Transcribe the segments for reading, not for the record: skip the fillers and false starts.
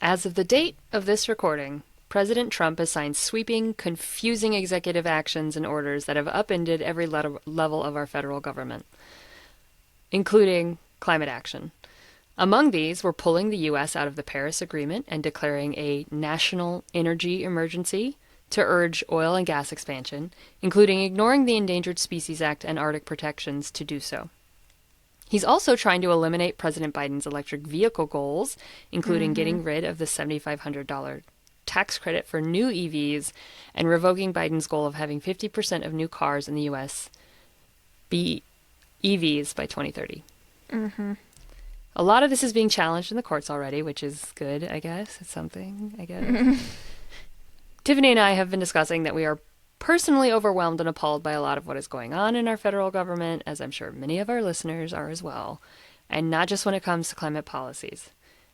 As of the date of this recording, President Trump has signed sweeping, confusing executive actions and orders that have upended every level of our federal government, including climate action. Among these were pulling the U.S. out of the Paris Agreement and declaring a national energy emergency to urge oil and gas expansion, including ignoring the Endangered Species Act and Arctic protections to do so. He's also trying to eliminate President Biden's electric vehicle goals, including getting rid of the $7,500 tax credit for new EVs and revoking Biden's goal of having 50% of new cars in the U.S. be EVs by 2030. A lot of this is being challenged in the courts already, which is good, I guess. It's something, I guess. Tiffany and I have been discussing that we are personally overwhelmed and appalled by a lot of what is going on in our federal government, as I'm sure many of our listeners are as well, and not just when it comes to climate policies.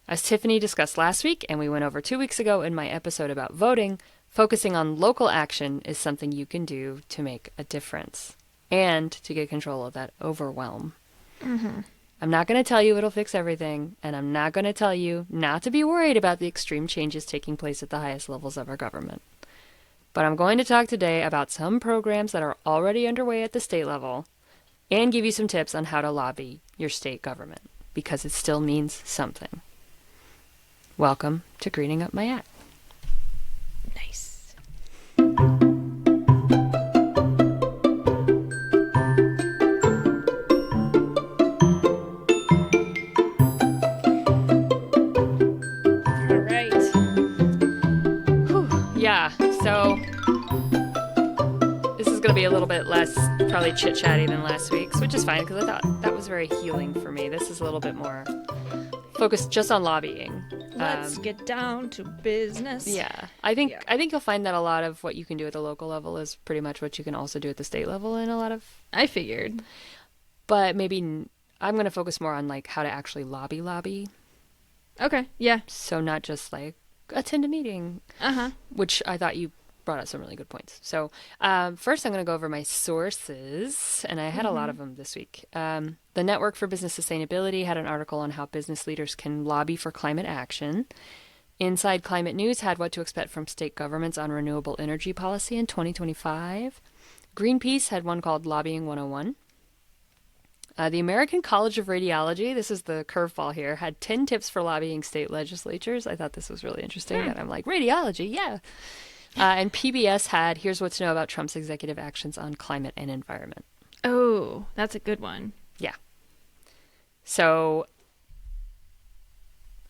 As Tiffany discussed last week, and we went over 2 weeks ago in my episode about voting, focusing on local action is something you can do to make a difference and to get control of that overwhelm. I'm not going to tell you it'll fix everything, and I'm not going to tell you not to be worried about the extreme changes taking place at the highest levels of our government. But I'm going to talk today about some programs that are already underway at the state level and give you some tips on how to lobby your state government, because it still means something. Welcome to Greening Up My Act. Nice. All right. Yeah, so this is going to be a little bit less probably chit-chatty than last week's, which is fine because I thought that was very healing for me. This is a little bit more focused just on lobbying. Let's get down to business. Yeah, I think you'll find that a lot of what you can do at the local level is pretty much what you can also do at the state level in a lot of. I figured. But maybe I'm going to focus more on like how to actually lobby. Okay. Yeah. So not just like attend a meeting. Which I thought you brought up some really good points. So first I'm going to go over my sources, and I had a lot of them this week. The Network for Business Sustainability had an article on how business leaders can lobby for climate action. Inside Climate News had what to expect from state governments on renewable energy policy in 2025. Greenpeace had one called Lobbying 101. The American College of Radiology, this is the curveball here, had 10 tips for lobbying state legislatures. I thought this was really interesting. That I'm like, radiology, yeah. And PBS had, here's what to know about Trump's executive actions on climate and environment. Oh, that's a good one. Yeah. So,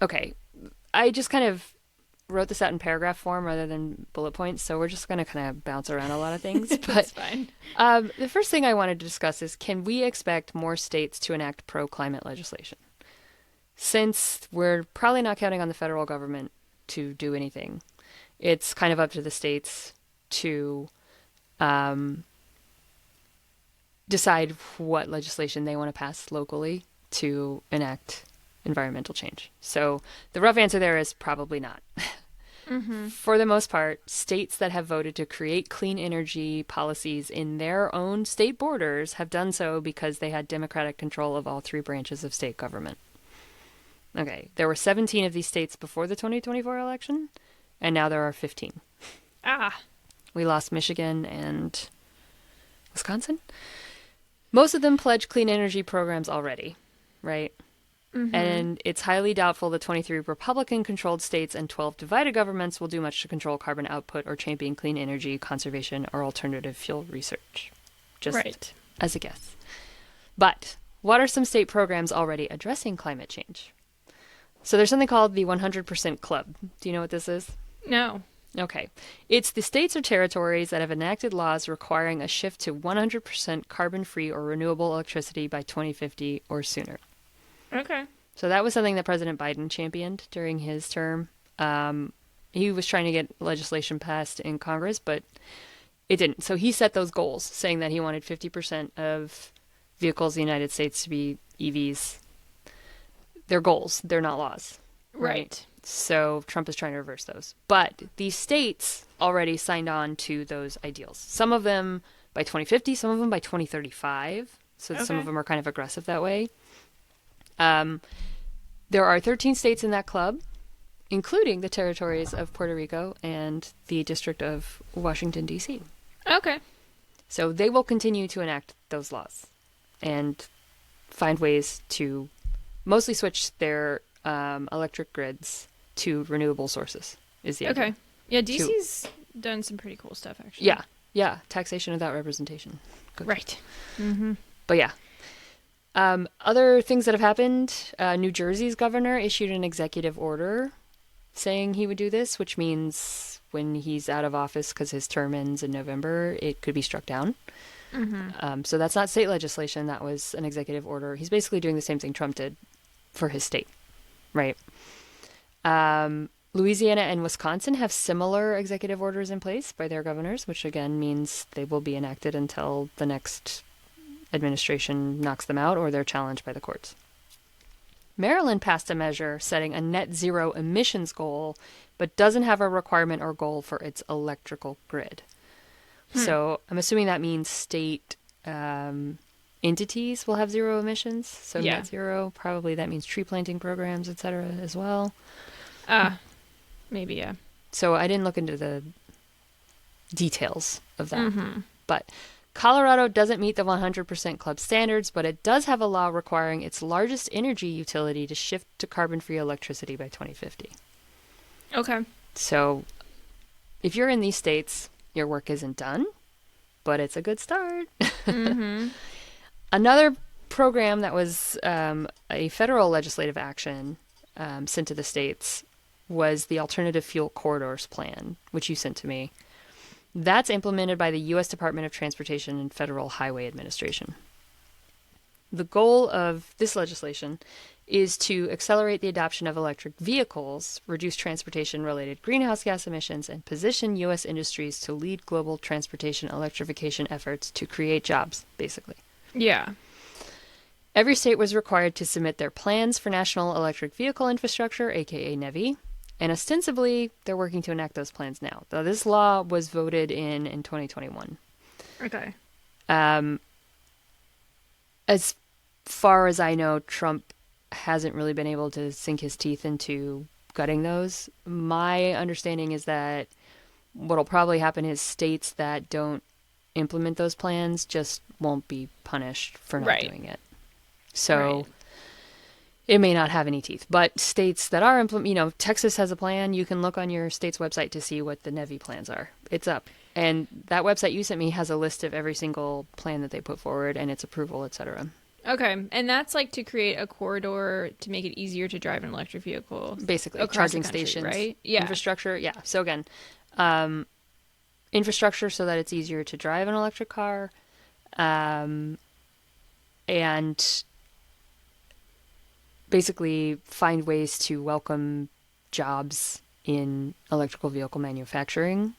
okay. I just kind of wrote this out in paragraph form rather than bullet points, so we're just going to kind of bounce around a lot of things. But That's fine. The first thing I wanted to discuss is, can we expect more states to enact pro-climate legislation? Since we're probably not counting on the federal government to do anything, it's kind of up to the states to decide what legislation they want to pass locally to enact environmental change. So the rough answer there is probably not. For the most part, states that have voted to create clean energy policies in their own state borders have done so because they had democratic control of all three branches of state government. Okay, there were 17 of these states before the 2024 election, and now there are 15. We lost Michigan and Wisconsin. Most of them pledged clean energy programs already, right? And it's highly doubtful the 23 Republican-controlled states and 12 divided governments will do much to control carbon output or champion clean energy, conservation, or alternative fuel research. Just as a guess. But what are some state programs already addressing climate change? So there's something called the 100% Club. Do you know what this is? No. Okay. It's the states or territories that have enacted laws requiring a shift to 100% carbon-free or renewable electricity by 2050 or sooner. Okay. So that was something that President Biden championed during his term. He was trying to get legislation passed in Congress, but it didn't. So he set those goals, saying that he wanted 50% of vehicles in the United States to be EVs. They're goals. They're not laws. Right. So Trump is trying to reverse those. But these states already signed on to those ideals. Some of them by 2050, some of them by 2035. So some of them are kind of aggressive that way. There are 13 states in that club, including the territories of Puerto Rico and the District of Washington, D.C. Okay. So they will continue to enact those laws and find ways to mostly switch their electric grids to renewable sources, is the idea. Okay. Yeah, DC's done some pretty cool stuff, actually. Yeah. Yeah. Taxation without representation. Good. Right. Mm-hmm. But yeah. Other things that have happened, New Jersey's governor issued an executive order saying he would do this, which means when he's out of office because his term ends in November, it could be struck down. Mm-hmm. So that's not state legislation. That was an executive order. He's basically doing the same thing Trump did for his state, right? Louisiana and Wisconsin have similar executive orders in place by their governors, which again means they will be enacted until the next administration knocks them out or they're challenged by the courts. Maryland passed a measure setting a net zero emissions goal, but doesn't have a requirement or goal for its electrical grid. So I'm assuming that means state entities will have zero emissions. So Yeah. net zero, probably that means tree planting programs, et cetera, as well. Maybe, yeah. So I didn't look into the details of that. Mm-hmm. But Colorado doesn't meet the 100% club standards, but it does have a law requiring its largest energy utility to shift to carbon-free electricity by 2050. Okay. So if you're in these states, your work isn't done, but it's a good start. Mm-hmm. Another program that was a federal legislative action sent to the states was the Alternative Fuel Corridors Plan, which you sent to me. That's implemented by the U.S. Department of Transportation and Federal Highway Administration. The goal of this legislation is to accelerate the adoption of electric vehicles, reduce transportation-related greenhouse gas emissions, and position U.S. industries to lead global transportation electrification efforts to create jobs, basically. Yeah. Every state was required to submit their plans for national electric vehicle infrastructure, aka NEVI, and ostensibly they're working to enact those plans now. Though this law was voted in 2021. Okay. As far as I know, Trump hasn't really been able to sink his teeth into gutting those. My understanding is that what'll probably happen is states that don't implement those plans just won't be punished for not doing it. So it may not have any teeth, but states that are Texas has a plan. You can look on your state's website to see what the NEVI plans are. It's up. And that website you sent me has a list of every single plan that they put forward and its approval, etc. Okay. And that's like to create a corridor to make it easier to drive an electric vehicle. Basically, across charging the country, stations, right? Yeah. infrastructure. Yeah. So again, infrastructure so that it's easier to drive an electric car, and basically find ways to welcome jobs in electrical vehicle manufacturing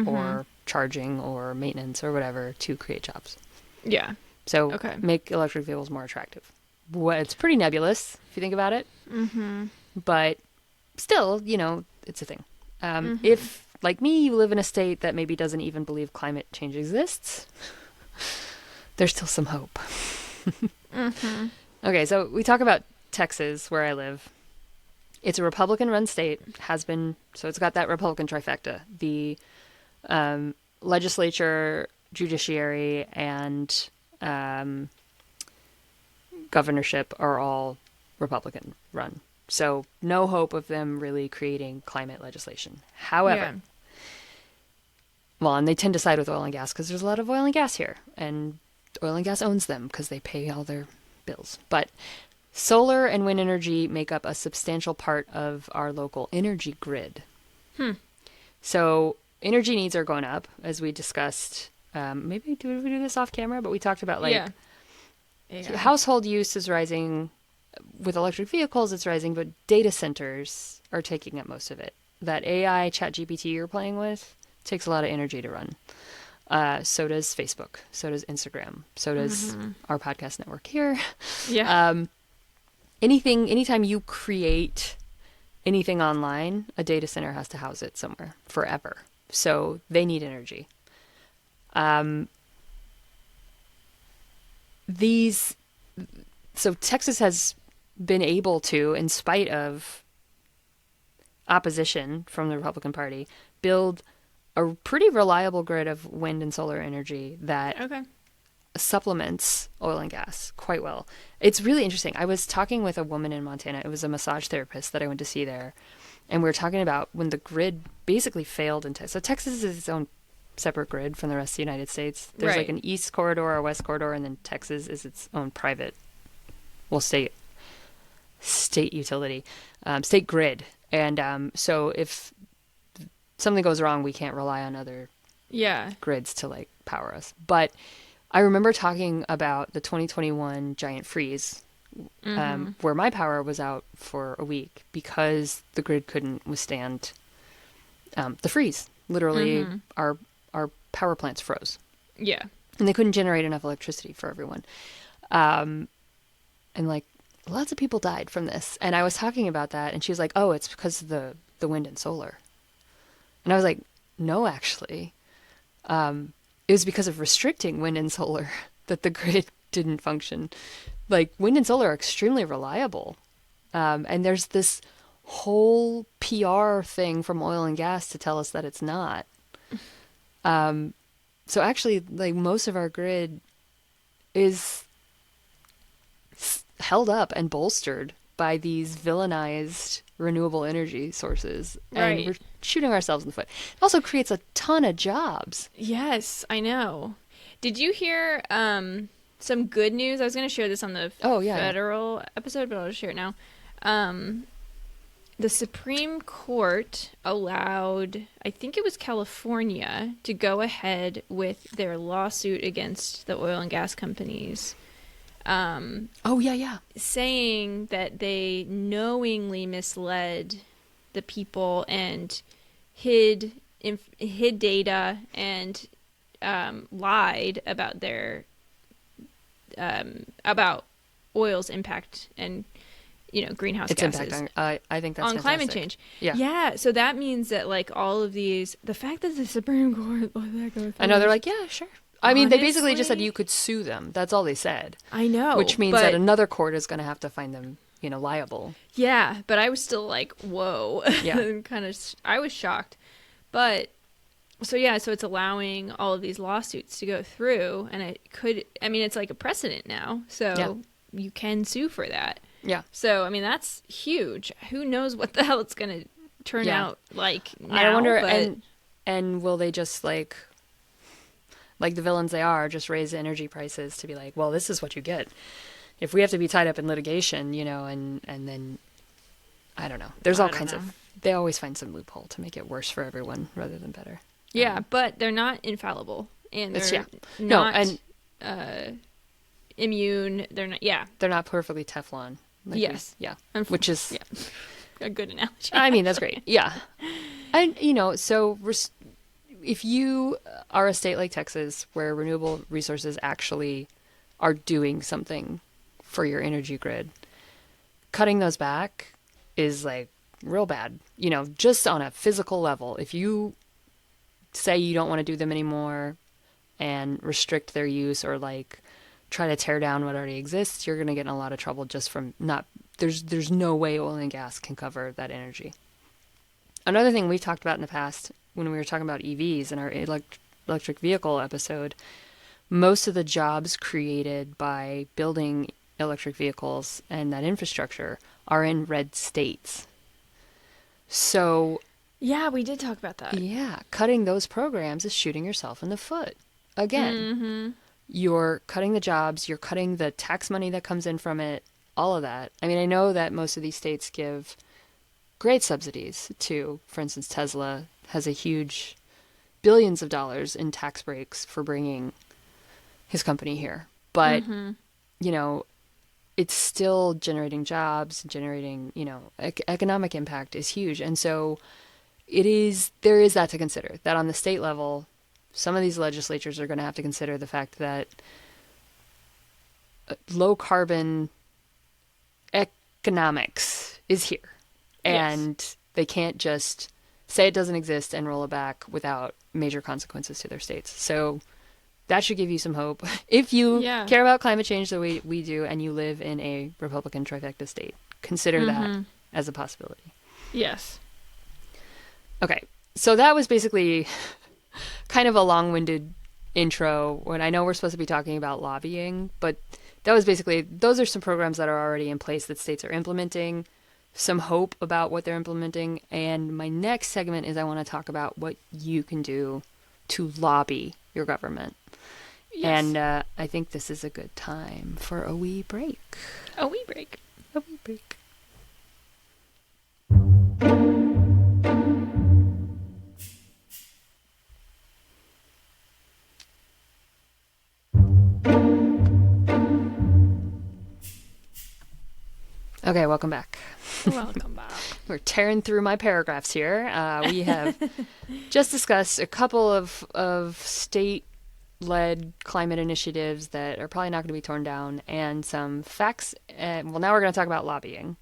or charging or maintenance or whatever to create jobs. Yeah. So Okay. make electric vehicles more attractive. Well, it's pretty nebulous if you think about it. Mm-hmm. But still, it's a thing. If, like me, you live in a state that maybe doesn't even believe climate change exists, there's still some hope. Okay, so we talk about Texas, where I live. It's a Republican-run state, has been, so it's got that Republican trifecta. The legislature, judiciary, and governorship are all Republican-run. So no hope of them really creating climate legislation. However, well, and they tend to side with oil and gas because there's a lot of oil and gas here, and oil and gas owns them because they pay all their bills. But solar and wind energy make up a substantial part of our local energy grid. So energy needs are going up, as we discussed. Maybe did we do this off camera? But we talked about household use is rising. With electric vehicles, it's rising, but data centers are taking up most of it. That AI chat GPT you're playing with takes a lot of energy to run. So does Facebook. So does Instagram. So does our podcast network here. Yeah. Anytime you create anything online, a data center has to house it somewhere forever. So they need energy. So Texas has been able to, in spite of opposition from the Republican Party build a pretty reliable grid of wind and solar energy that Okay. supplements oil and gas quite well. It's really interesting. I was talking with a woman in Montana. It was a massage therapist that I went to see there. And we were talking about when the grid basically failed in Texas. So Texas is its own separate grid from the rest of the United States. There's like Right. an east corridor, a west corridor, and then Texas is its own private, well, state utility, state grid. And so if something goes wrong, we can't rely on other Yeah. grids to like power us. But I remember talking about the 2021 giant freeze, where my power was out for a week because the grid couldn't withstand the freeze. Literally, our power plants froze, Yeah. and they couldn't generate enough electricity for everyone. And like lots of people died from this. And I was talking about that, and she was like, "Oh, it's because of the wind and solar." And I was like, "No, actually, it was because of restricting wind and solar that the grid didn't function. Like wind and solar are extremely reliable, and there's this whole PR thing from oil and gas to tell us that it's not. So actually, like most of our grid is held up and bolstered by these villainized renewable energy sources, and Right. we're shooting ourselves in the foot. It also creates a ton of jobs. Yes, I know. Did you hear some good news? I was going to share this on the Oh, yeah. federal episode, but I'll just share it now. The Supreme Court allowed, I think it was California, to go ahead with their lawsuit against the oil and gas companies, Oh, yeah. saying that they knowingly misled the people and hid data and lied about their about oil's impact and greenhouse Its gases impact on, I think that's on climate fantastic. change. Yeah. Yeah. So that means that like all of these, the fact that the Supreme Court let that go I know they're through, like, yeah, sure. I mean, they basically just said honestly, you could sue them. That's all they said, I know, which means but that another court is going to have to find them, liable. yeah, but I was still like, whoa, Yeah. kind of, I was shocked, but so yeah, so it's allowing all of these lawsuits to go through, and it's like a precedent now, so Yeah. you can sue for that. Yeah. So I mean, that's huge. Who knows what the hell it's gonna turn Yeah. out like now? I wonder, but and will they just like the villains they are, just raise energy prices to be like, well, this is what you get if we have to be tied up in litigation, and then I don't know. There's I all don't kinds know. of. They always find some loophole to make it worse for everyone rather than better. yeah, but they're not infallible, and It's they're No, not and immune. They're not. Yeah. they're not perfectly Teflon. Yes. Yeah. Unf- Which is, yeah, a good analogy. I mean, that's great. Yeah. And, so if you are a state like Texas where renewable resources actually are doing something for your energy grid, cutting those back is like real bad, just on a physical level. If you say you don't want to do them anymore and restrict their use or like try to tear down what already exists, you're going to get in a lot of trouble just from not, there's no way oil and gas can cover that energy. Another thing we've talked about in the past when we were talking about EVs in our electric vehicle episode, most of the jobs created by building electric vehicles and that infrastructure are in red states. So, Yeah, we did talk about that. yeah, cutting those programs is shooting yourself in the foot. Again, you're cutting the jobs, you're cutting the tax money that comes in from it, all of that. I mean, I know that most of these states give great subsidies to, for instance, Tesla has a huge billions of dollars in tax breaks for bringing his company here. But, it's still generating jobs, generating, economic impact is huge. And so there is that to consider, that on the state level, some of these legislatures are going to have to consider the fact that low carbon economics is here. And they can't just say it doesn't exist and roll it back without major consequences to their states. So that should give you some hope. If you care about climate change the way we do and you live in a Republican trifecta state, consider that as a possibility. Yes. Okay. So that was basically kind of a long-winded intro when I know we're supposed to be talking about lobbying, but that was basically those are some programs that are already in place that states are implementing, some hope about what they're implementing, and my next segment is I want to talk about what you can do to lobby your government. Yes. And I think this is a good time for a wee break. A wee break. A wee break. Okay, welcome back. Welcome back. We're tearing through my paragraphs here. We have just discussed a couple of state-led climate initiatives that are probably not going to be torn down, and some facts. Well, now we're going to talk about lobbying,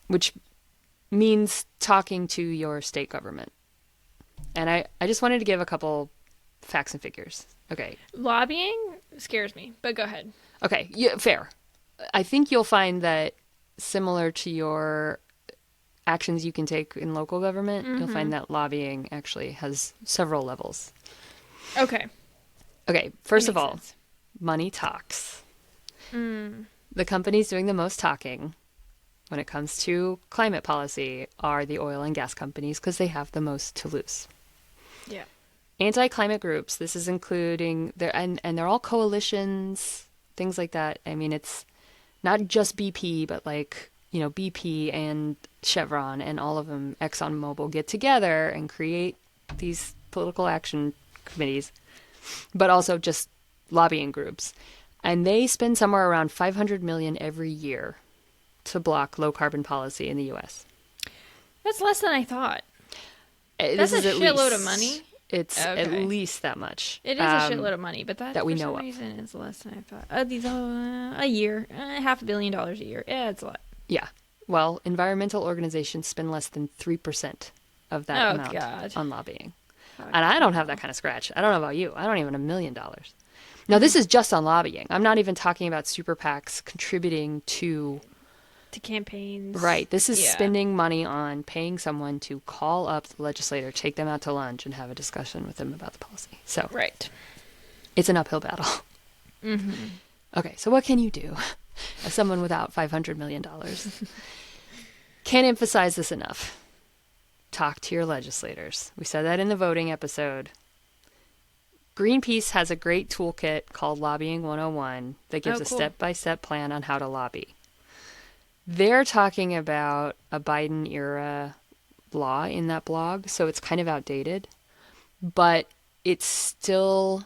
which means talking to your state government. And I just wanted to give a couple facts and figures. Okay. Lobbying scares me, but go ahead. Okay. Yeah, fair. I think you'll find that similar to your actions you can take in local government, you'll find that lobbying actually has several levels. Okay. Okay, first of all, money talks. The companies doing the most talking when it comes to climate policy are the oil and gas companies because they have the most to lose. Yeah. Anti-climate groups, this is including and they're all coalitions, things like that. I mean, it's not just BP, but like, BP and Chevron and all of them, ExxonMobil, get together and create these political action committees, but also just lobbying groups. And they spend somewhere around 500 million every year to block low carbon policy in the US. That's less than I thought. This That's is a shitload of money. It's at least that much. It is a shitload of money, but that we for know some of. reason is less than I thought. A year, $500 million a year. Yeah, it's a lot. Yeah. Well, environmental organizations spend less than 3% of that amount on lobbying. And I don't have that kind of scratch. I don't know about you. I don't even have $1 million. Now, this is just on lobbying. I'm not even talking about super PACs contributing to campaigns. Right. This is spending money on paying someone to call up the legislator, take them out to lunch, and have a discussion with them about the policy. So right. It's an uphill battle. Okay, so what can you do as someone without $500 million? Can't emphasize this enough. Talk to your legislators. We said that in the voting episode. Greenpeace has a great toolkit called Lobbying 101 that gives a step-by-step plan on how to lobby. They're talking about a Biden era law in that blog, so it's kind of outdated, but it still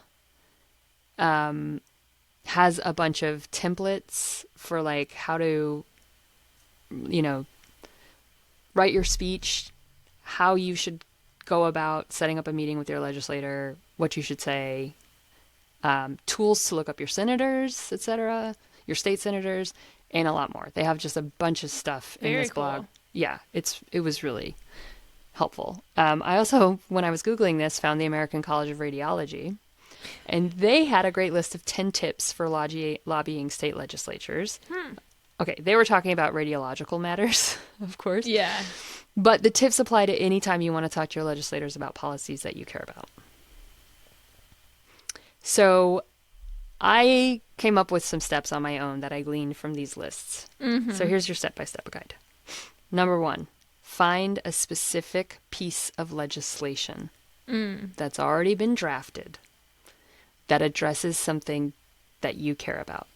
has a bunch of templates for like how to, write your speech, how you should go about setting up a meeting with your legislator, what you should say, tools to look up your senators, etc., your state senators, and a lot more. They have just a bunch of stuff in this blog. Yeah, it was really helpful. I also, when I was Googling this, found the American College of Radiology, and they had a great list of 10 tips for lobbying state legislatures. Okay, they were talking about radiological matters, of course. Yeah. But the tips apply to any time you want to talk to your legislators about policies that you care about. So I came up with some steps on my own that I gleaned from these lists. So here's your step-by-step guide. Number 1, find a specific piece of legislation that's already been drafted that addresses something that you care about.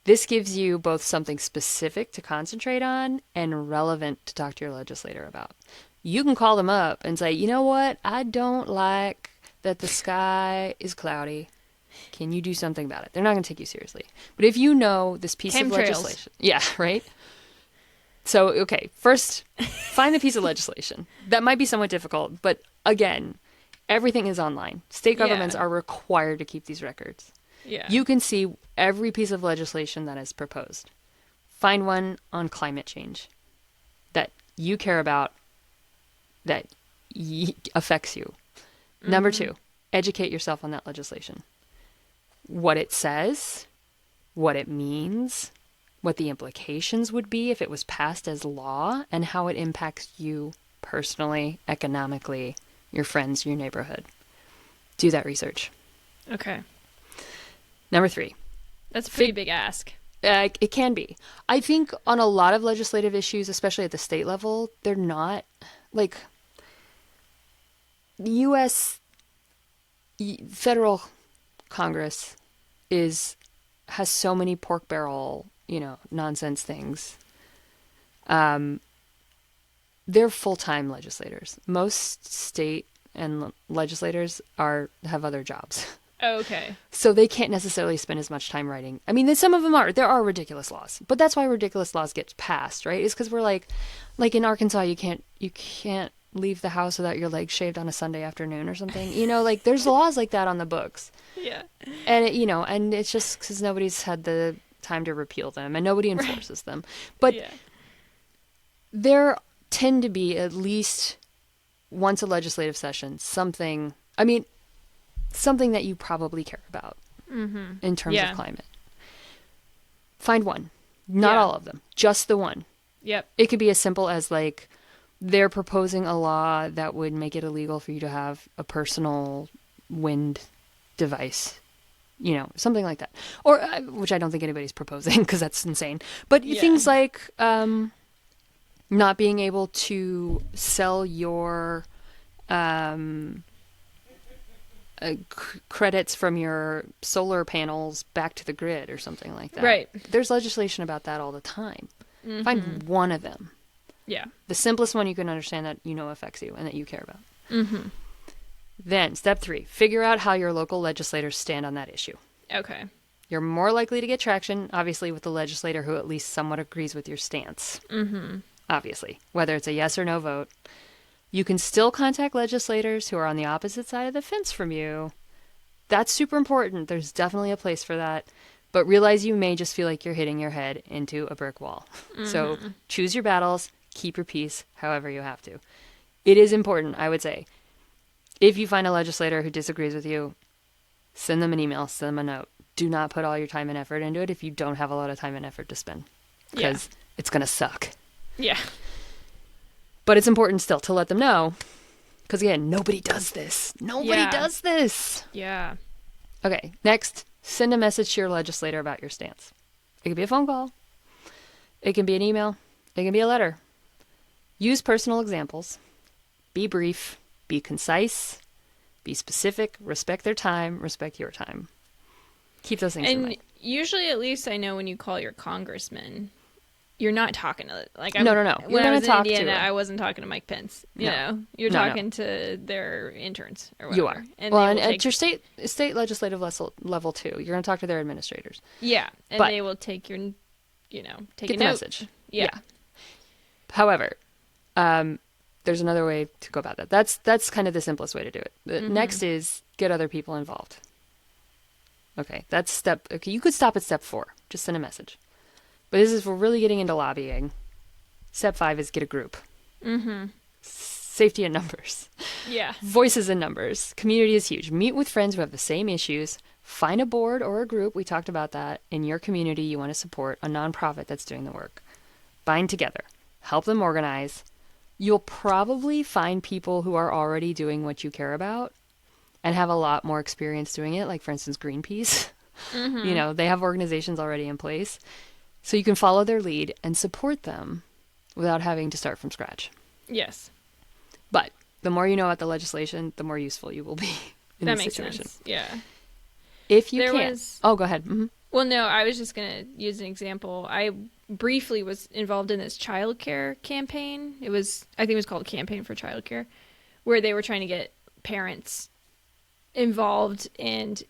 This gives you both something specific to concentrate on and relevant to talk to your legislator about. You can call them up and say, you know what? I don't like that the sky is cloudy. Can you do something about it? They're not going to take you seriously. But if you know this piece of legislation. Yeah, right? So, okay, first, find the piece of legislation. That might be somewhat difficult, but again, everything is online. State governments are required to keep these records. Yeah. You can see every piece of legislation that is proposed. Find one on climate change that you care about, that affects you. Number 2, educate yourself on that legislation. What it says, what it means, what the implications would be if it was passed as law, and how it impacts you personally, economically, your friends, your neighborhood. Do that research. Okay. Number 3. That's a pretty big ask. It can be. I think on a lot of legislative issues, especially at the state level, they're not like the U.S. federal Congress has so many pork barrel, nonsense things. They're full-time legislators. Most state and legislators have other jobs. Oh, okay. So they can't necessarily spend as much time writing. I mean, some of them are. There are ridiculous laws, but that's why ridiculous laws get passed, right? It's because we're like in Arkansas, you can't leave the house without your legs shaved on a Sunday afternoon or something. Like there's laws like that on the books. Yeah. And and it's just because nobody's had the time to repeal them and nobody enforces them. But there tend to be at least once a legislative session something that you probably care about in terms of climate. Find one. Not all of them. Just the one. Yep. It could be as simple as they're proposing a law that would make it illegal for you to have a personal wind device. Something like that. Or, which I don't think anybody's proposing because that's insane. But things like not being able to sell your credits from your solar panels back to the grid or something like that. Right. There's legislation about that all the time. Find one of them. Yeah. The simplest one you can understand that affects you and that you care about. Then, step 3, figure out how your local legislators stand on that issue. Okay. You're more likely to get traction, obviously, with the legislator who at least somewhat agrees with your stance. Obviously, whether it's a yes or no vote. You can still contact legislators who are on the opposite side of the fence from you. That's super important. There's definitely a place for that. But realize you may just feel like you're hitting your head into a brick wall. So choose your battles, keep your peace, however you have to. It is important, I would say. If you find a legislator who disagrees with you, send them an email, send them a note. Do not put all your time and effort into it if you don't have a lot of time and effort to spend. Because it's going to suck. Yeah. But it's important still to let them know. Because again, nobody does this. Nobody does this. Yeah. Okay, next, send a message to your legislator about your stance. It could be a phone call. It can be an email. It can be a letter. Use personal examples. Be brief. Be concise. Be specific. Respect their time. Respect your time. Keep those things in mind. And usually, at least I know when you call your congressman, you're not talking to no. When I was in Indiana, I wasn't talking to Mike Pence. You're talking to their interns or whatever. You are. And at your state legislative level too, you're going to talk to their administrators. Yeah, and they will take your, take get a the note. message. Yeah. However, there's another way to go about that. That's kind of the simplest way to do it. The next is get other people involved. Okay, you could stop at step 4. Just send a message. But this is, we're really getting into lobbying. Step 5 is get a group. Safety in numbers. Yeah. Voices in numbers. Community is huge. Meet with friends who have the same issues. Find a board or a group, we talked about that, in your community you want to support, a nonprofit that's doing the work. Bind together. Help them organize. You'll probably find people who are already doing what you care about and have a lot more experience doing it, like, for instance, Greenpeace. They have organizations already in place. So you can follow their lead and support them without having to start from scratch. Yes. But the more you know about the legislation, the more useful you will be in this situation. Sense. Yeah. If you can. Oh, go ahead. Well, no, I was just going to use an example. I briefly was involved in this childcare campaign. I think it was called Campaign for Childcare, where they were trying to get parents involved and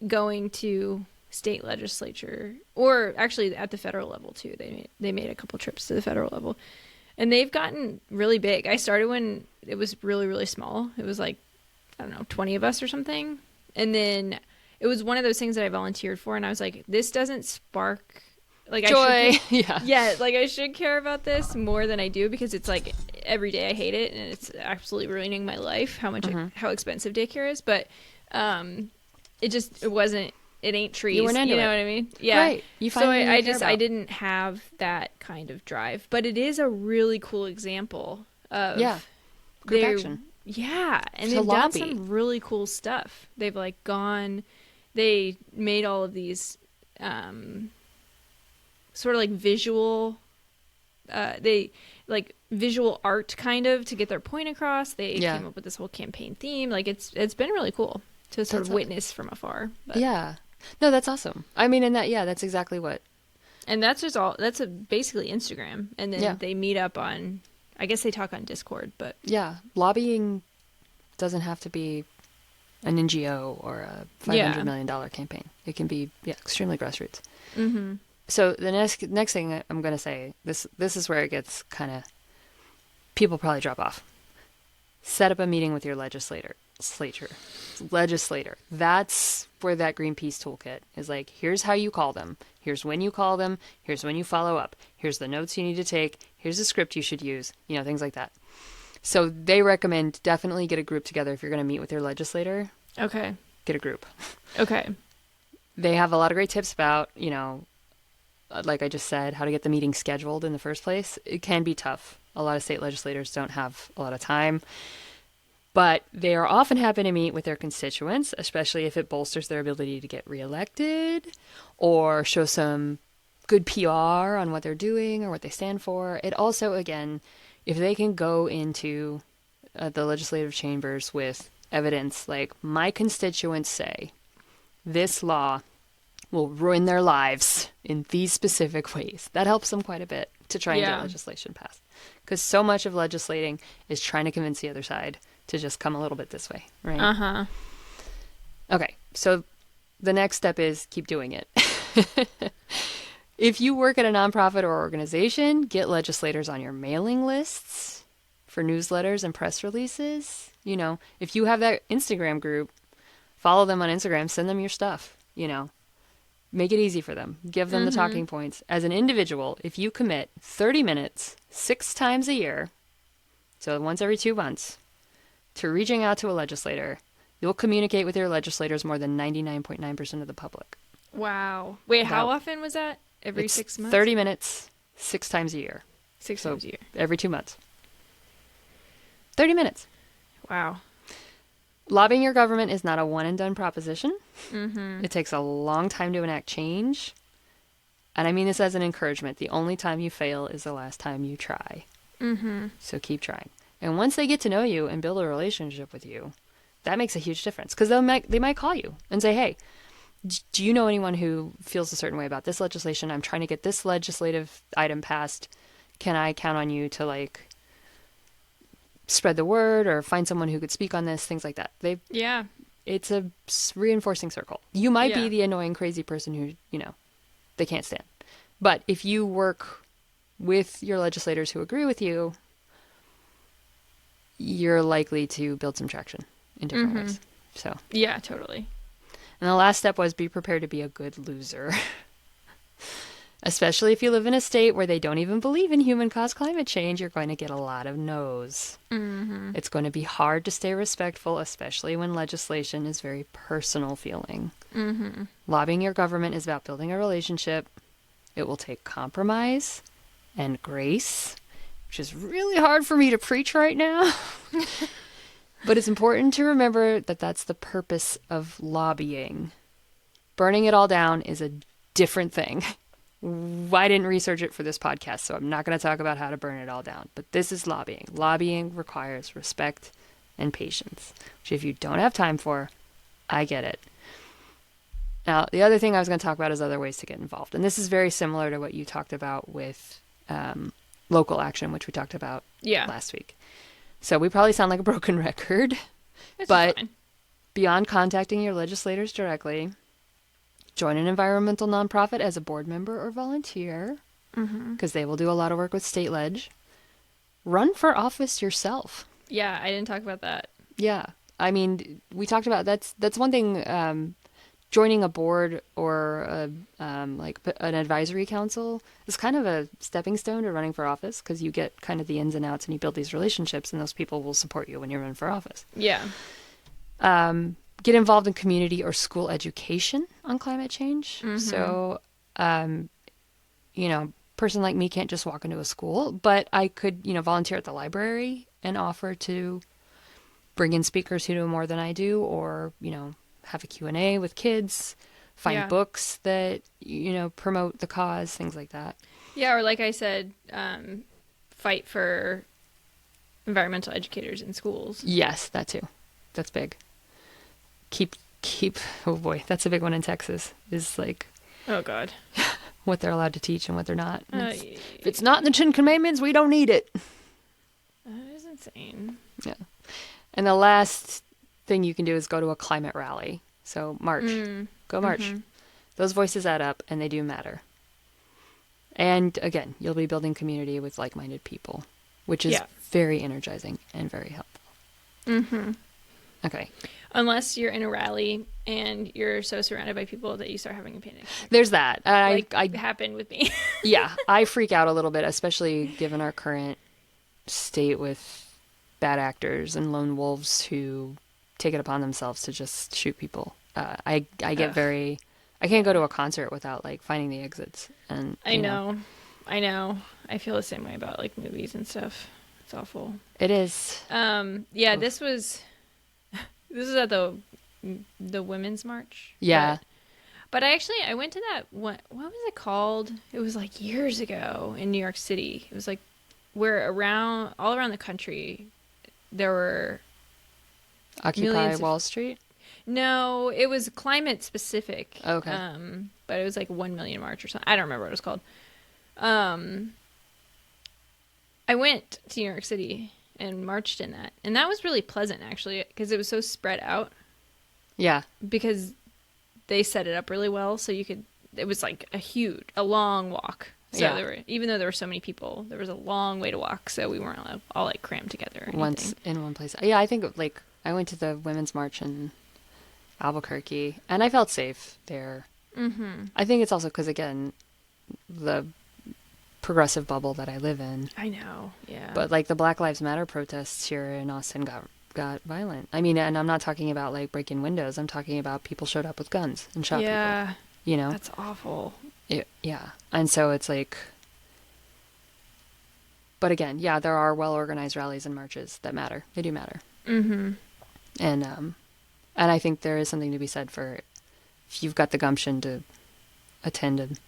going to state legislature, or actually at the federal level too. They made a couple trips to the federal level, and they've gotten really big. I started when it was really, really small. It was like, I don't know, 20 of us or something. And then it was one of those things that I volunteered for, and I was like, this doesn't spark like joy. I should care about this more than I do, because it's like every day I hate it, and it's absolutely ruining my life how expensive daycare is. But it wasn't it ain't trees. You weren't into You know it. what I mean? Yeah. Right. You So find what I you care just I about. didn't have that kind of drive, but it is a really cool example Yeah. of Group their action. yeah, and To they've done lobby. some really cool stuff. They've like they made all of these sort of like they like visual art kind of to get their point across. They Yeah. came up with this whole campaign theme. Like it's been really cool to sort That's, of witness from afar. But yeah. No, that's awesome. I mean, and that, yeah, that's exactly what. and that's just all that's basically Instagram, and Yeah. then they meet up on I guess they talk on Discord, but Yeah. Lobbying doesn't have to be an NGO or a Yeah. $500 million campaign. It can be, yeah, extremely grassroots. mm-hmm. So the next thing I'm going to say, this is where it gets kind of, people probably drop off. Set up a meeting with your legislator. That's where that Greenpeace toolkit is like, here's how you call them. Here's when you call them. Here's when you follow up. Here's the notes you need to take. Here's the script you should use. You know, things like that. So they recommend definitely get a group together. If you're going to meet with your legislator, Okay. get a group. Okay. They have a lot of great tips about, like I just said, how to get the meeting scheduled in the first place. It can be tough. A lot of state legislators don't have a lot of time, but they are often happy to meet with their constituents, especially if it bolsters their ability to get reelected or show some good PR on what they're doing or what they stand for. It also, again, if they can go into the legislative chambers with evidence like, my constituents say this law will ruin their lives in these specific ways, that helps them quite a bit to try and Yeah. get legislation passed. Because so much of legislating is trying to convince the other side to just come a little bit this way, right? Uh-huh. Okay, so the next step is keep doing it. If you work at a nonprofit or organization, get legislators on your mailing lists for newsletters and press releases. You know, if you have that Instagram group, follow them on Instagram, send them your stuff, make it easy for them. Give them the talking points. As an individual, if you commit 30 minutes 6 times a year, so once every 2 months, to reaching out to a legislator, you'll communicate with your legislators more than 99.9% of the public. Wow. Wait, how Wow. often was that? Every It's 6 months? 30 minutes 6 times a year. Six So times a year. every 2 months. 30 minutes. Wow. Lobbying your government is not a one and done proposition. Mm-hmm. It takes a long time to enact change. And I mean this as an encouragement. The only time you fail is the last time you try. Mm-hmm. So keep trying. And once they get to know you and build a relationship with you, that makes a huge difference. Because they might call you and say, hey, do you know anyone who feels a certain way about this legislation? I'm trying to get this legislative item passed. Can I count on you to spread the word or find someone who could speak on this? Things like that. Yeah. It's a reinforcing circle. You might Yeah. be the annoying, crazy person who, they can't stand. But if you work with your legislators who agree with you, you're likely to build some traction in different ways. So, Yeah, totally. and the last step was be prepared to be a good loser. Especially if you live in a state where they don't even believe in human-caused climate change, you're going to get a lot of no's. Mm-hmm. It's going to be hard to stay respectful, especially when legislation is very personal feeling. Mm-hmm. Lobbying your government is about building a relationship. It will take compromise and grace, which is really hard for me to preach right now. But it's important to remember that that's the purpose of lobbying. Burning it all down is a different thing. I didn't research it for this podcast, so I'm not going to talk about how to burn it all down. But this is lobbying. Lobbying requires respect and patience, which if you don't have time for, I get it. Now, the other thing I was going to talk about is other ways to get involved. And this is very similar to what you talked about with local action, which we talked about Yeah. last week. So we probably sound like a broken record, It's but fine. beyond contacting your legislators directly, join an environmental nonprofit as a board member or volunteer, because they will do a lot of work with state ledge. Run for office yourself. Yeah, I didn't talk about that. Yeah. I mean, we talked about that's one thing. Joining a board or an advisory council is kind of a stepping stone to running for office, because you get kind of the ins and outs and you build these relationships, and those people will support you when you run for office. Yeah. get involved in community or school education on climate change. Mm-hmm. So, um, person like me can't just walk into a school, but I could, volunteer at the library and offer to bring in speakers who know more than I do, or, have a Q&A with kids, find Yeah. books that, promote the cause, things like that. Yeah, or like I said, fight for environmental educators in schools. Yes, that too. That's big. Keep, keep, oh boy, that's a big one in Texas, is like Oh God. what they're allowed to teach and what they're not. That If it's not in the Ten Commandments, we don't need it. is insane. Yeah. And the last thing you can do is go to a climate rally. So march. Mm. Go march. Mm-hmm. Those voices add up and they do matter. And again, you'll be building community with like-minded people, which is Yeah. very energizing and very helpful. Mm-hmm. Okay. Unless you're in a rally and you're so surrounded by people that you start having a panic attack. There's that. Like I happened with me. yeah, I freak out a little bit, especially given our current state with bad actors and lone wolves who take it upon themselves to just shoot people. I get Ugh. very. I can't go to a concert without like finding the exits, and I know. I know. I feel the same way about like movies and stuff. It's awful. it is. Yeah, Oof. this is at the women's march. Yeah. But I went to that one. What was it called? It was like years ago in New York City. It was like where all around the country there were Occupy millions of- Wall Street. no, it was climate specific. Okay. But it was like 1 million march or something. I don't remember what it was called. Um, I went to New York City and marched in that, and that was really pleasant actually because it was so spread out Yeah. because they set it up really well so you could. It was like a long walk. So Yeah. there were, even though there were so many people, there was a long way to walk. So we weren't all like crammed together. Or Once anything. in one place. Yeah, I think like I went to the Women's March in Albuquerque, and I felt safe there. Mm-hmm. I think it's also because again, the progressive bubble that I live in. I know. Yeah. But like the Black Lives Matter protests here in Austin got violent. I mean, and I'm not talking about like breaking windows. I'm talking about people showed up with guns and shot yeah, people. You know? that's awful. Yeah. And so it's like, but again, yeah, there are well organized rallies and marches that matter. They do matter. Mm-hmm. And I think there is something to be said for if you've got the gumption to attend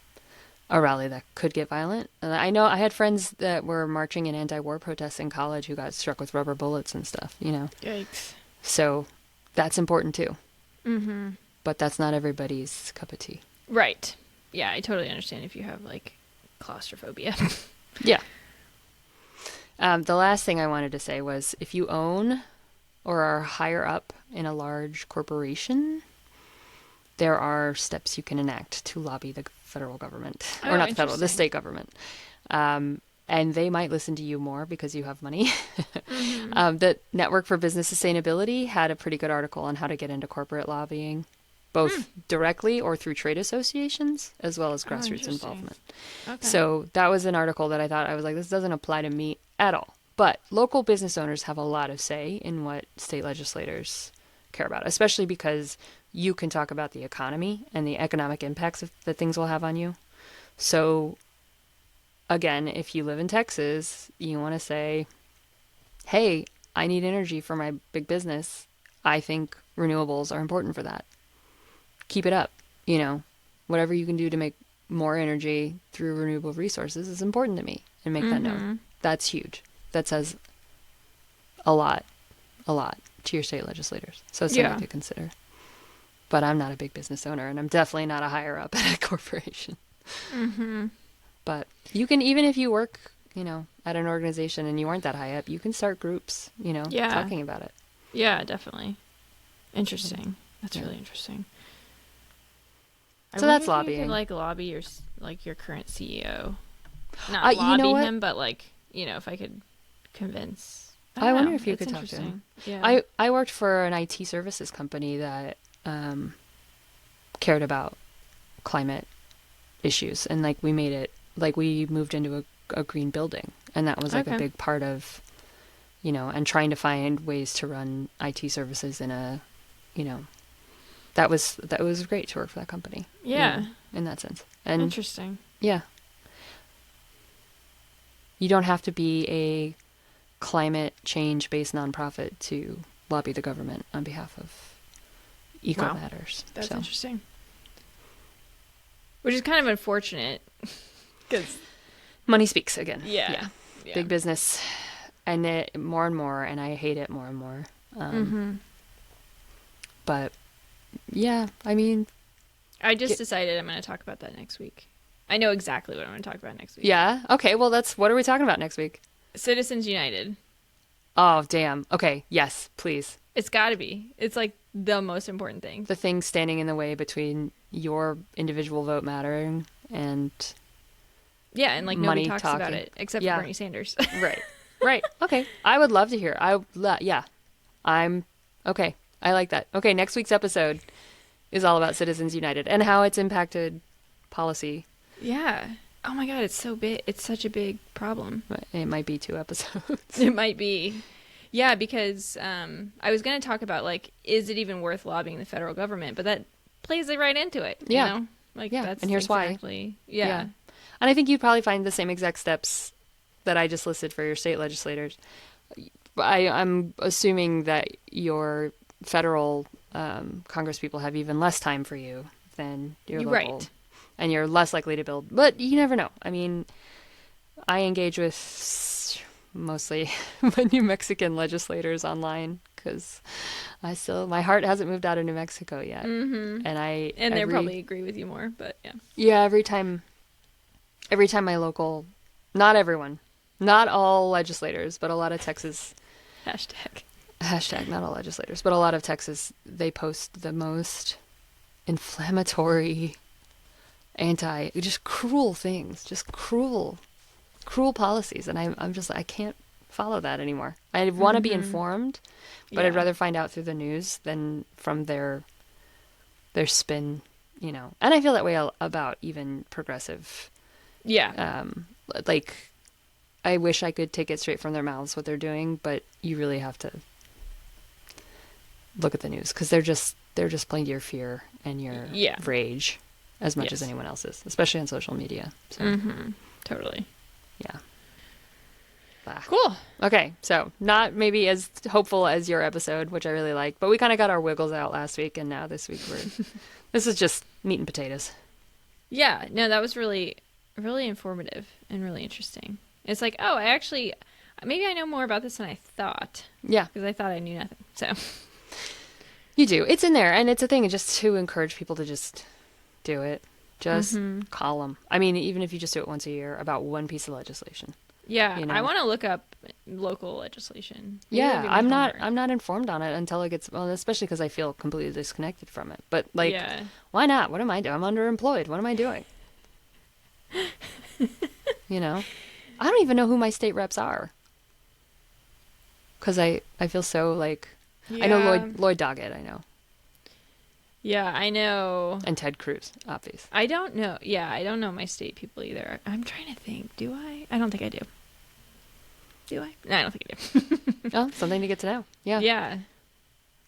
a rally that could get violent. And I know I had friends that were marching in anti-war protests in college who got struck with rubber bullets and stuff, Yikes. So that's important too. Mm-hmm. But that's not everybody's cup of tea. Right. Yeah, I totally understand if you have like claustrophobia. Yeah. The last thing I wanted to say was if you own or are higher up in a large corporation, there are steps you can enact to lobby the federal government, Oh, or not the federal, the interesting. state government. And they might listen to you more because you have money. Mm-hmm. The Network for Business Sustainability had a pretty good article on how to get into corporate lobbying, both directly or through trade associations, as well as Oh, grassroots interesting. involvement. Okay. So that was an article that I was like, this doesn't apply to me at all. But local business owners have a lot of say in what state legislators care about, especially because you can talk about the economy and the economic impacts that things will have on you. So again, if you live in Texas, you want to say, hey, I need energy for my big business. I think renewables are important for that. Keep it up. Whatever you can do to make more energy through renewable resources is important to me, and make that known. That's huge. That says a lot to your state legislators. So it's something Yeah. to consider. But I'm not a big business owner, and I'm definitely not a higher up at a corporation. Mm-hmm. But you can, even if you work, at an organization and you aren't that high up, you can start groups, Yeah. talking about it. Yeah, definitely. Interesting. That's Yeah. really interesting. I So wonder that's if you lobbying. could, like lobby your current CEO. Not You lobby know what? him, but like if I could convince. I don't wonder know. if you It's could talk to him. interesting. Yeah. I worked for an IT services company that cared about climate issues, and like we made it, like we moved into a green building, and that was like a Okay. big part of, and trying to find ways to run IT services in a, that was great to work for that company. Yeah. In that sense. And Interesting. yeah. You don't have to be a climate change based nonprofit to lobby the government on behalf of eco matters. That's so. interesting. Which is kind of unfortunate because Money speaks again. Yeah. Big business, and it more and more, and I hate it more and more. But yeah, I mean, I just decided I'm going to talk about that next week. I know exactly what I'm going to talk about next week. yeah. Okay. Well, what are we talking about next week? Citizens United. Oh, damn. Okay. Yes, please. It's got to be. It's like the most important thing. The thing standing in the way between your individual vote mattering and yeah, and like money nobody talks talking. about it except for Bernie Sanders. Right. Okay. I would love to hear. Yeah. I'm okay. I like that. Okay. Next week's episode is all about Citizens United and how it's impacted policy. Yeah. Oh my God, it's so big. It's such a big problem. It might be 2 episodes. It might be. Yeah, because I was going to talk about, like, is it even worth lobbying the federal government? But that plays it right into it. Yeah. You know? Like, yeah. that's And here's exactly, why. Yeah. And I think you'd probably find the same exact steps that I just listed for your state legislators. I'm assuming that your federal Congress people have even less time for you than your local. Right. And you're less likely to build. But you never know. I mean, I engage with mostly New Mexican legislators online because my heart hasn't moved out of New Mexico yet. Mm-hmm. And they probably agree with you more, but yeah. Yeah, every time my local, not everyone, not all legislators, but a lot of Texas hashtag not all legislators, but a lot of Texas, they post the most inflammatory just cruel things, just cruel policies. And I'm just, I can't follow that anymore. I want to be informed, but I'd rather find out through the news than from their spin, you know. And I feel that way about even progressive. Yeah. Like, I wish I could take it straight from their mouths what they're doing, but you really have to look at the news because they're just playing to your fear and your rage as much as anyone else's, especially on social media. So. Totally. Yeah. Cool. Okay, so not maybe as hopeful as your episode, which I really like, but we kind of got our wiggles out last week, and now this week this is just meat and potatoes. Yeah, no, that was really, really informative and really interesting. It's like, oh, maybe I know more about this than I thought. Yeah. Because I thought I knew nothing, so. You do. It's in there, and it's a thing just to encourage people to just do it. Just call them. I mean, even if you just do it once a year about one piece of legislation. Yeah, you know? I want to look up local legislation. Maybe yeah, I'm not informed on it until it gets, well, especially because I feel completely disconnected from it. But like, why not? What am I doing? I'm underemployed. What am I doing? You know, I don't even know who my state reps are. Because I feel so like, I know Lloyd Doggett, I know. Yeah, I know. And Ted Cruz, obvious. I don't know. Yeah, I don't know my state people either. I'm trying to think. Do I? I don't think I do. Do I? No, I don't think I do. Oh, something to get to know. Yeah. Yeah.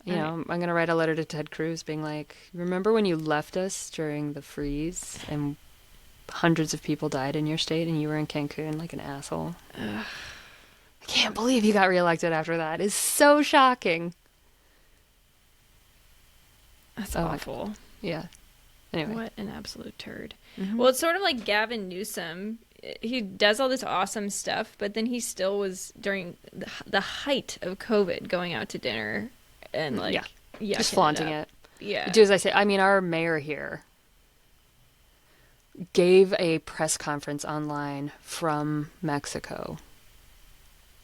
You know, I'm going to write a letter to Ted Cruz being like, remember when you left us during the freeze and hundreds of people died in your state and you were in Cancun like an asshole? Ugh. I can't believe you got reelected after that. It's so shocking. That's awful. Yeah. Anyway. What an absolute turd. Mm-hmm. Well, it's sort of like Gavin Newsom. He does all this awesome stuff, but then he still was, during the height of COVID, going out to dinner and like just flaunting it. Yeah. Do as I say. I mean, our mayor here gave a press conference online from Mexico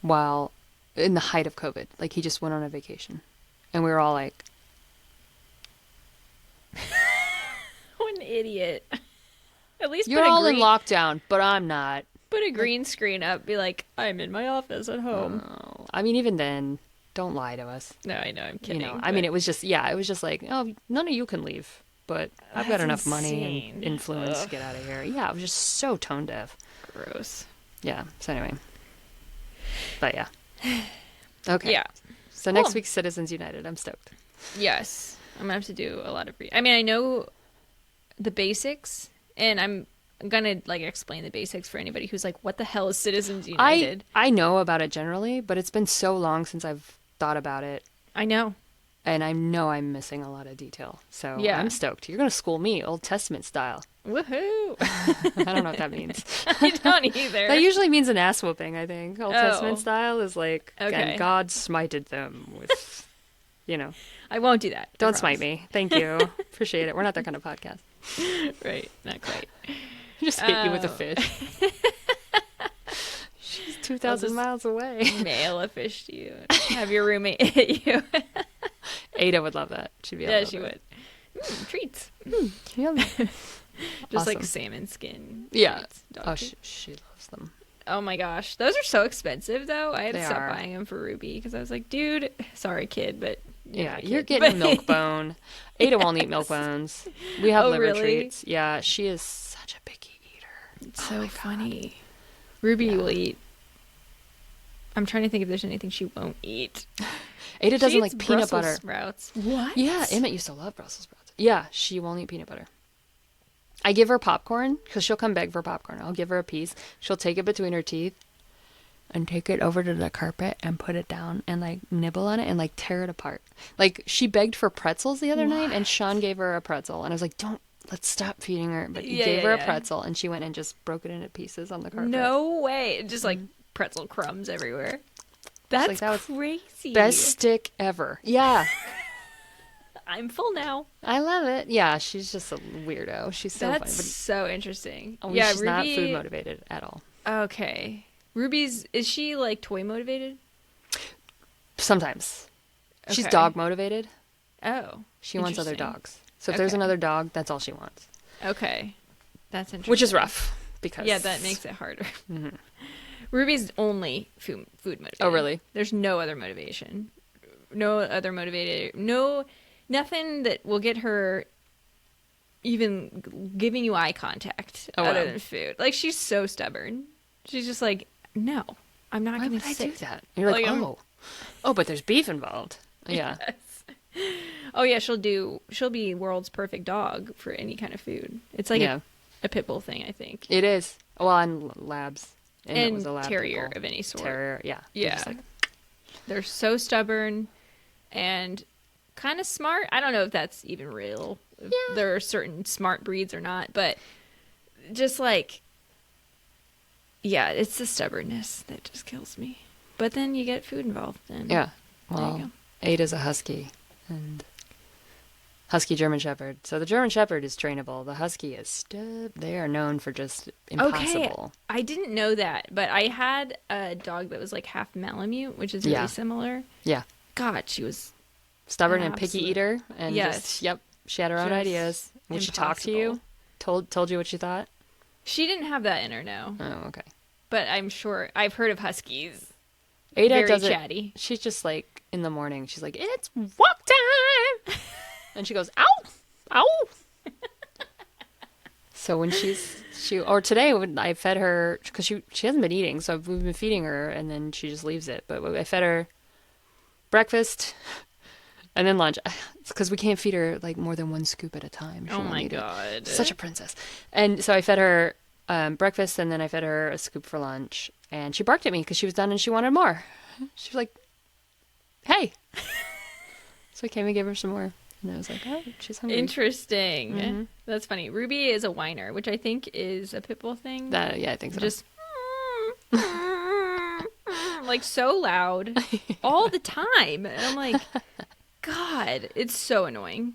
while in the height of COVID. Like, he just went on a vacation. And we were all like, what an idiot. At least you're all in lockdown, but I'm not. Put a green screen up. Be like, I'm in my office at home. Oh, I mean, even then, don't lie to us. No, I know. I'm kidding. You know, I mean, it was just like, oh, none of you can leave, but I've got enough money and influence to get out of here. Yeah, it was just so tone deaf. Gross. Yeah. So anyway. But yeah. Okay. Yeah. So next week's Citizens United. I'm stoked. Yes. I'm gonna have to do a lot of I mean, I know the basics, and I'm gonna like explain the basics for anybody who's like, what the hell is Citizens United? I know about it generally, but it's been so long since I've thought about it, I know. and I know I'm missing a lot of detail. So Yeah. I'm stoked. You're gonna school me Old Testament style. Woohoo! I don't know what that means. I don't either. That usually means an ass whooping, I think. Old Oh. Testament style is like, Okay. and God smited them with, you know, I won't do that. I don't smite promise. me. Thank you. Appreciate it. We're not that kind of podcast. Right, not quite. Just hit you with a Oh. fish. She's 2,000 just- miles away. Mail a fish to you. Have your roommate hit you. Ada would love that. She'd be able Yeah, to she love would. Treats. it. Yum. Just like Awesome. salmon skin. Yeah. treats, dog Oh, treats. she loves them. Oh my gosh, those are so expensive though. I had to They stop are. buying them for Ruby because I was like, dude, sorry kid, but Yeah, not a you're kid. getting But- milk bone. Ada won't eat milk bones. We have Oh, liver really? treats. Yeah, she is such a picky eater. It's Oh so my God. funny. Ruby Yeah. will eat. I'm trying to think if there's anything she won't eat. Ada doesn't She like eats peanut Brussels butter. sprouts. What? Yeah, Emmett used to love Brussels sprouts. Yeah, she won't eat peanut butter. I give her popcorn because she'll come beg for popcorn. I'll give her a piece. She'll take it between her teeth and take it over to the carpet and put it down and like nibble on it and like tear it apart. Like she begged for pretzels the other night and Sean gave her a pretzel and I was like, let's stop feeding her. But he Yeah, gave yeah, her a yeah. pretzel and she went and just broke it into pieces on the carpet. No way. Just like pretzel crumbs everywhere. That's like, that was crazy. Best stick ever. Yeah. I'm full now. I love it. Yeah, she's just a weirdo. She's so That's funny. so interesting. But Yeah, she's Ruby. not food motivated at all. Okay. Ruby's is she like toy motivated? Sometimes. She's Okay. dog motivated. Oh. She wants other Interesting. dogs. So if there's Okay. another dog, that's all she wants. Okay. That's interesting. Which is rough because Yeah, that makes it harder. Mhm. Ruby's only food motivated. Oh, really? There's no other motivation. No other motivated. No, nothing that will get her even giving you eye contact Oh, other wow. than food. Like she's so stubborn. She's just like, no, I'm not Why going would to I do sit. that? And you're like, Like, oh, but there's beef involved. Yeah. Oh yeah, she'll be world's perfect dog for any kind of food. It's like Yeah. a pit bull thing, I think. It is. Well, and labs. And it And was a lab terrier people. of any sort. Terrier, yeah. They're Yeah. just like, They're so stubborn and kind of smart. I don't know if that's even real. If Yeah. there are certain smart breeds or not, but just like, yeah, it's the stubbornness that just kills me. But then you get food involved. And yeah. There you Well, go. Ada's a husky. And husky German Shepherd. So the German Shepherd is trainable. The husky is they are known for just impossible. I didn't know that, but I had a dog that was like half Malamute, which is really Yeah. similar. Yeah. God, she was Stubborn An and picky absolute- eater and Yes. just yep, she had her own Just ideas. Would she talk to you? Told you what she thought? She didn't have that in her, no. Oh, okay. But I'm sure I've heard of huskies. Ada Very does it. chatty. She's just like in the morning. She's like, "It's walk time," and she goes, "Ow, ow." So when or today when I fed her because she hasn't been eating, so we've been feeding her, and then she just leaves it. But I fed her breakfast and then lunch because we can't feed her like more than one scoop at a time. She Oh won't my eat it. god. Such a princess. And so I fed her breakfast, and then I fed her a scoop for lunch, and she barked at me because she was done and she wanted more. She was like, "Hey." So I came and gave her some more, and I was like, "Oh, she's hungry." Interesting. Mhm. That's funny. Ruby is a whiner, which I think is a pit bull thing. Yeah, I think so. Just like so loud all the time. And I'm like, God, it's so annoying.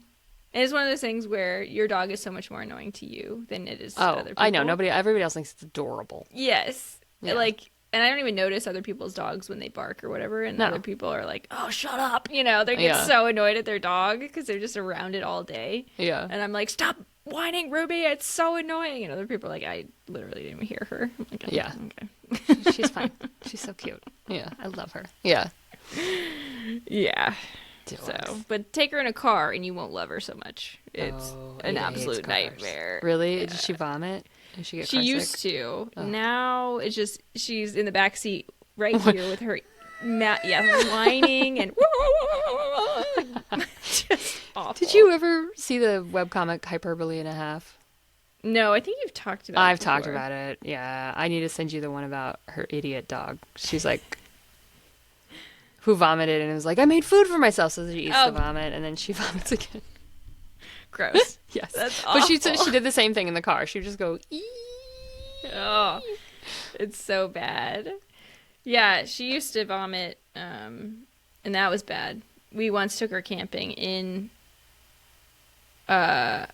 And it's one of those things where your dog is so much more annoying to you than it is to Oh, other people. I know. Everybody else thinks it's adorable. Yes. Yeah. Like, and I don't even notice other people's dogs when they bark or whatever. And No. other people are like, oh, shut up. You know, they get Yeah. so annoyed at their dog because they're just around it all day. Yeah. And I'm like, stop whining, Ruby. It's so annoying. And other people are like, I literally didn't even hear her. I'm like, oh, Yeah. Okay. She's fine. She's so cute. Yeah, I love her. Yeah. Yeah. Deals. So, but take her in a car and you won't love her so much. It's Oh, an Ada hates absolute cars. nightmare. Really? Yeah. Did she vomit? Did she get She car used sick? to. Oh. Now it's just she's in the back seat right here with her whining and just awful. Did you ever see the webcomic Hyperbole and a Half? No, I think you've talked about it I've talked before. about it. Yeah, I need to send you the one about her idiot dog. She's like, who vomited and was like, I made food for myself, so she eats the vomit, and then she vomits again. Gross. Yes, That's but awful. she did the same thing in the car. She would just go, ee. Oh, it's so bad. Yeah, she used to vomit, and that was bad. We once took her camping in, why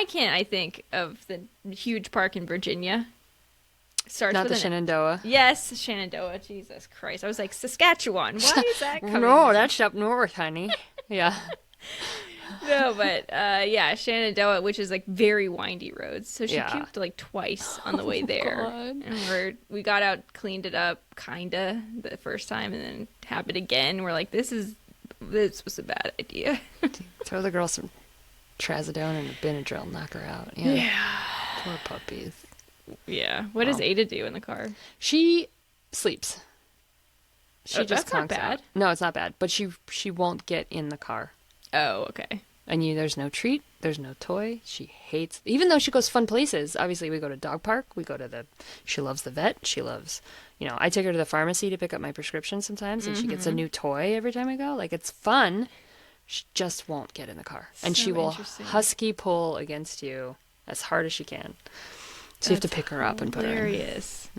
can't I think of the huge park in Virginia? Starts Not with the an Shenandoah. Yes, Shenandoah. Jesus Christ. I was like, Saskatchewan. Why is that coming? No, that's up north, honey. Yeah. No, but yeah, Shenandoah, which is like very windy roads. So she Yeah. puked like twice on the way there. God. And we got out, cleaned it up kinda the first time, and then happened again. We're like, this was a bad idea. Throw the girl some trazodone and a Benadryl, knock her out. Yeah. Poor puppies. Yeah. What does Ada do in the car? She sleeps. She just that's not conks bad. out. No, it's not bad. But she won't get in the car. Oh, okay. And there's no treat, there's no toy. She hates, even though she goes fun places. Obviously, we go to dog park. We go to she loves the vet. She loves, I take her to the pharmacy to pick up my prescription sometimes, and she gets a new toy every time I go. Like, it's fun. She just won't get in the car, and So she will interesting. husky pull against you as hard as she can. So you have to pick her up and put her in. Hilarious.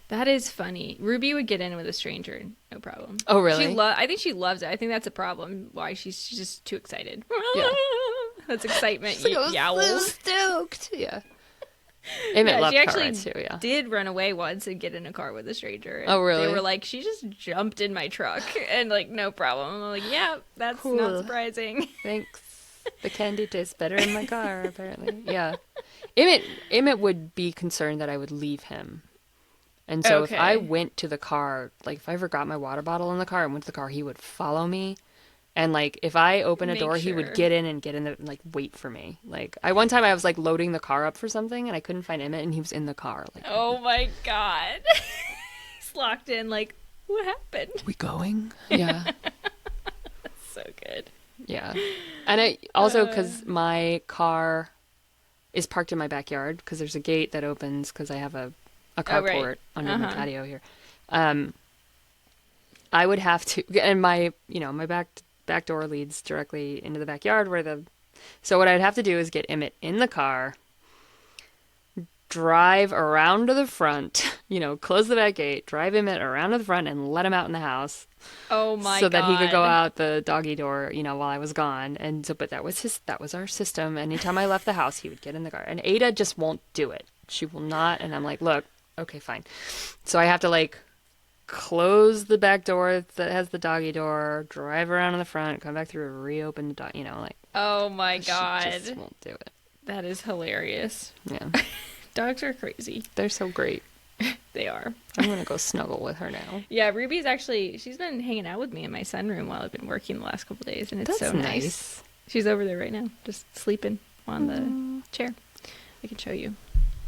That is funny. Ruby would get in with a stranger, no problem. Oh, really? I think she loves it. I think that's a problem. Why she's just too excited. Yeah. That's excitement. She's so Yowls. stoked. Yeah. Emmett loved she car actually rides too. Yeah. did run away once and get in a car with a stranger. Oh, really? They were like, she just jumped in my truck and like, no problem. I'm like, yeah, that's Cool. not surprising. Thanks. The candy tastes better in my car, apparently. Yeah. Emmett would be concerned that I would leave him. And so if I Okay. went to the car, like if I forgot my water bottle in the car and went to the car, he would follow me. And like if I open a Make door, he would sure. get in and like wait for me. Like one time I was like loading the car up for something and I couldn't find Emmett and he was in the car. Like, Oh my God. He's locked in like, what happened? we going? Yeah. So good. Yeah. And I also, because my car is parked in my backyard, because there's a gate that opens, because I have a carport under my patio here. I would have to, and my back door leads directly into the backyard so what I'd have to do is get Emmett in the car, drive around to the front, close the back gate, drive Emmett around to the front and let him out in the house. Oh my So God. that he could go out the doggy door, while I was gone. And so, but that was our system. Anytime I left the house, he would get in the car. And Ada just won't do it. She will not. And I'm like, look, okay, fine. So I have to like close the back door that has the doggy door, drive around in the front, come back through, reopen the dog, like. Oh my She God. just won't do it. That is hilarious. Yeah. Dogs are crazy. They're so great. They are. I'm going to go snuggle with her now. Yeah, Ruby's she's been hanging out with me in my sunroom while I've been working the last couple of days, and it's That's so nice. She's over there right now, just sleeping on the chair. I can show you.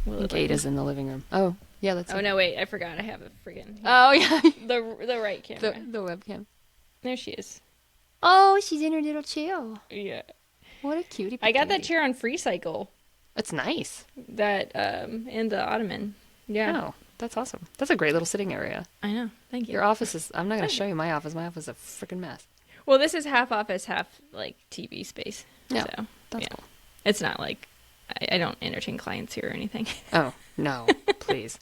I think Ada's in the living room. Oh, yeah, let's Oh, no, wait, I forgot. I have a friggin' Oh, yeah. the right camera. the webcam. There she is. Oh, she's in her little chair. Yeah. What a cutie. I got that patootie. chair on Free Cycle, It's nice. that, and the ottoman. Yeah. Oh, that's awesome. That's a great little sitting area. I know. Thank you. Your office is, I'm not going to show you my office. My office is a freaking mess. Well, this is half office, half, like, TV space. Yeah, So, that's yeah. cool. It's not like, I don't entertain clients here or anything. Oh, no, please.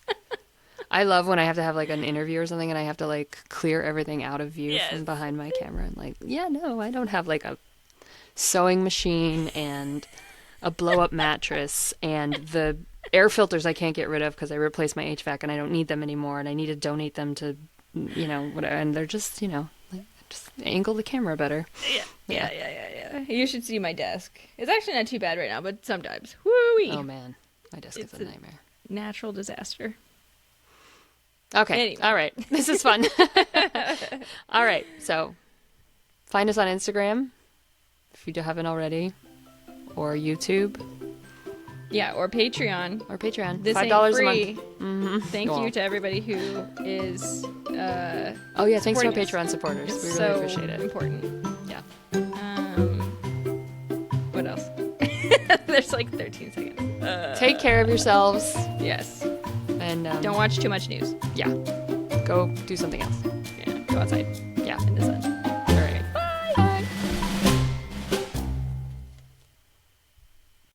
I love when I have to have like an interview or something and I have to like clear everything out of view Yes. from behind my camera and like, yeah, no, I don't have like a sewing machine and a blow up mattress and the air filters I can't get rid of because I replaced my HVAC and I don't need them anymore and I need to donate them to, whatever. And they're just, like, just angle the camera better. Yeah. You should see my desk. It's actually not too bad right now, but sometimes. Woo-wee. Oh man, my desk is a nightmare. Natural disaster. Okay. Anyway. All right. This is fun. All right. So find us on Instagram if you haven't already, or YouTube. Yeah, or Patreon. Or Patreon. This ain't $5 free. a month. Mm-hmm. Thank you to everybody who is Oh yeah, thanks to our supporting us. Patreon supporters. It's We really so appreciate it. important. Yeah. What else? There's like 13 seconds. Take care of yourselves Yes. and Don't watch too much news. yeah. Go do something else. Yeah. Go outside Yeah. in the sun.